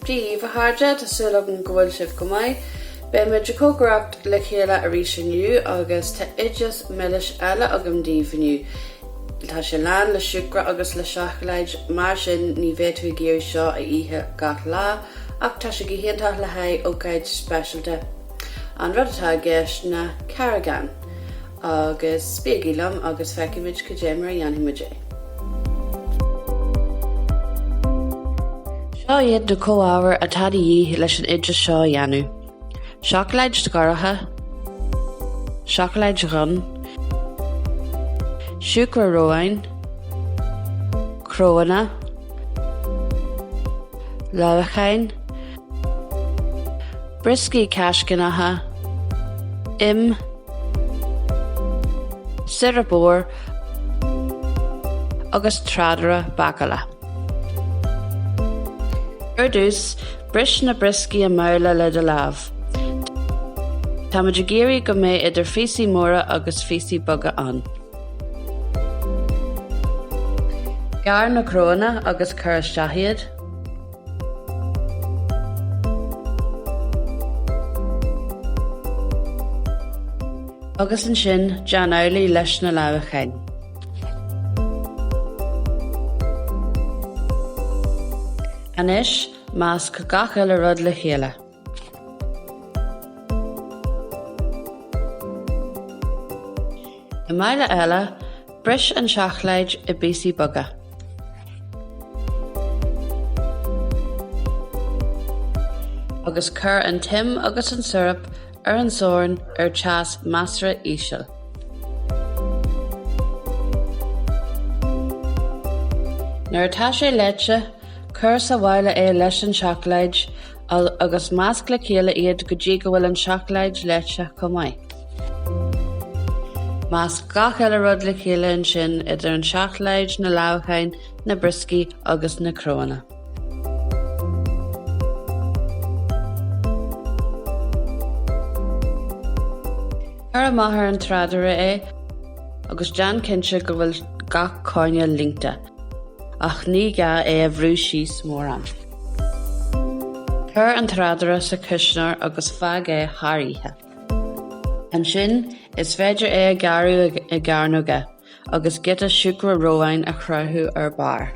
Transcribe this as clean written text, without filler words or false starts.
Príomh a háide tásúla an gabhfuil sibh go maith, be me de cócaireacht le chéile a rís inniu agus tá oideas milis eile agam díomh inniu. Tá sé lean le siúcra agus le seachleid mar sin ní bhéadú géir seo a ihe gach lá, ach tá sé go héantach le haid ócáid specialte. An rud atá gceist na Carraigeáin, agus spéigílam agus feicimiid go dé mar a dhéanamid é. Seo iad do comhabhar atá í leis an oideas seo a dhéanamh. Seachleid scaratha, seachleid run, siúcra roáin, cróanna, lábhacháin, briscí ceascannatha, sirabór agus tradara bacala. Dús bris na briscí a mála le de lábh. Tá muid géirí go mbeidh idir físaí móra agus físaí boga an. Gar na cróanna agus cur isteach. Agus an sin deanfholaí leis na lábhacháin. Anois, más go gach eile rud le chéile. I mbaile eile, bris an seachleid i bísaí boga. Agus cur an tim agus an syrup ar an sórin ar teas measara íseal. Nuair atá sé leite, cur sa bhaile é leis an seachleid agus measc le chéile iad go dtí go bhfuil an seachleid leite go maith. Más gach eile rud le chéile an sin idir an seachleid na lábhacháin na briscí agus na cróanna. Ar a maithar an tradara é, agus dean cinse go bhfuil gach cáine linkta, ach ní ga é a bhrú síos mór an. Cur an tradara sa cúisneoir agus feadh é tharíthe. An sin is féidir é a garú i gcarnóga, agus git a siúcra roáin a chruthú ar bar.